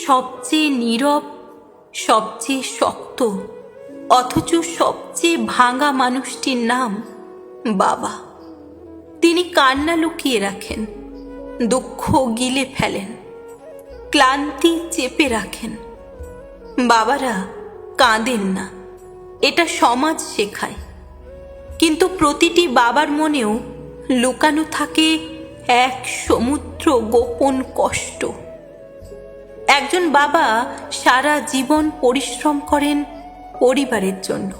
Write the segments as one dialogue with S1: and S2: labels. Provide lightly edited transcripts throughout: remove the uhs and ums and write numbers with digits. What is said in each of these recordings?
S1: সবচেয়ে নীরব, সবচেয়ে শক্ত, অথচ সবচেয়ে ভাঙা মানুষটির নাম বাবা। তিনি কান্না লুকিয়ে রাখেন, দুঃখ গিলে ফেলেন, ক্লান্তি চেপে রাখেন। বাবারা কাঁদেন না, এটা সমাজ শেখায়। কিন্তু প্রতিটি বাবার মনেও লুকানো থাকে এক সমুদ্র গোপন কষ্ট। একজন বাবা সারা জীবন পরিশ্রম করেন পরিবারের জন্য,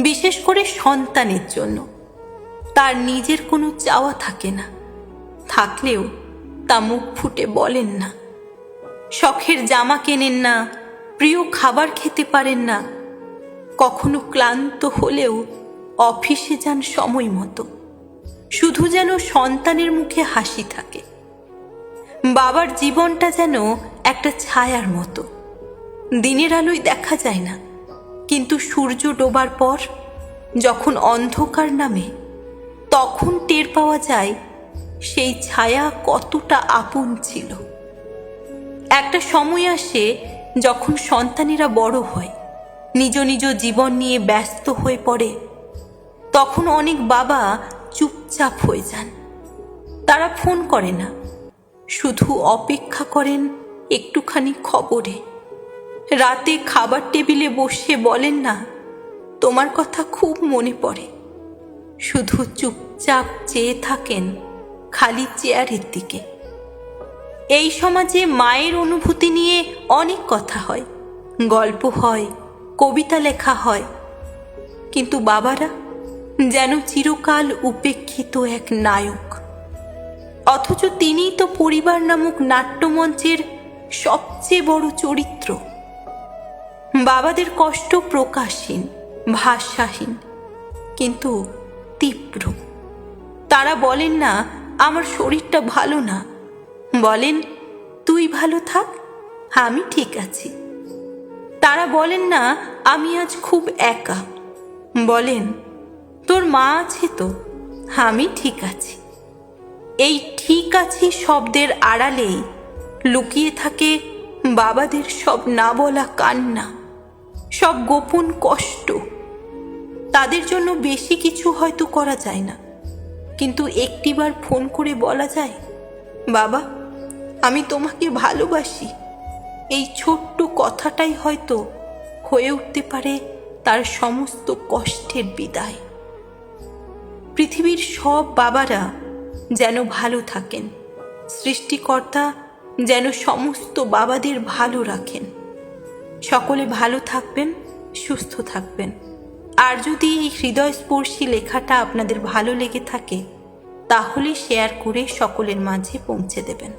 S1: বিশেষ করে সন্তানের জন্য। তার নিজের কোনো চাওয়া থাকে না, থাকলেও তা মুখ ফুটে বলেন না। শখের জামা কেনেন না, প্রিয় খাবার খেতে পারেন না, কখনো ক্লান্ত হলেও অফিসে যান সময় মতো, শুধু যেন সন্তানের মুখে হাসি থাকে। বাবার জীবনটা যেন একটা ছায়ার মতো, দিনের আলোয় দেখা যায় না, কিন্তু সূর্য ডোবার পর যখন অন্ধকার নামে, তখন টের পাওয়া যায় সেই ছায়া কতটা আপন ছিল। একটা সময় আসে যখন সন্তানেরা বড় হয়, নিজ নিজ জীবন নিয়ে ব্যস্ত হয়ে পড়ে। তখন অনেক বাবা চুপচাপ হয়ে যান। তারা ফোন করে না, শুধু অপেক্ষা করেন একটুখানি খবরে। রাতে খাবার টেবিলে বসে বলেন না, তোমার কথা খুব মনে পড়ে। শুধু চুপচাপ চেয়ে থাকেন খালি চেয়ারের দিকে। এই সমাজে মায়ের অনুভূতি নিয়ে অনেক কথা হয়, গল্প হয়, কবিতা লেখা হয়, কিন্তু বাবারা যেন চিরকাল উপেক্ষিত এক নায়ক। অথচ তিনিই তো পরিবার নামক নাট্যমঞ্চের সবচেয়ে বড় চরিত্র। বাবাদের কষ্ট প্রকাশহীন, ভাষাহীন, কিন্তু তীব্র। তারা বলেন না আমার শরীরটা ভালো না, বলেন তুই ভালো থাক, আমি ঠিক আছি। তারা বলেন না আমি আজ খুব একা, বলেন তোর মা আছে তো, আমি ঠিক আছি। এই ঠিক আছি শব্দের আড়ালেই লুকিয়ে থাকে বাবাদের সব না বলা কান্না, সব গোপন কষ্ট। তাদের জন্য বেশি কিছু হয়তো করা যায় না, কিন্তু একটিবার ফোন করে বলা যায়, বাবা আমি তোমাকে ভালোবাসি। এই ছোট্ট কথাটাই হয়তো হয়ে উঠতে পারে তার সমস্ত কষ্টের বিদায়। পৃথিবীর সব বাবারা যেন ভালো থাকেন, সৃষ্টিকর্তা যেন সমস্ত বাবাদের ভালো রাখেন। সকলে ভালো থাকবেন, সুস্থ থাকবেন। আর যদি এই হৃদয়স্পর্শী লেখাটা আপনাদের ভালো লেগে থাকে, তাহলে শেয়ার করে সকলের মাঝে পৌঁছে দেবেন।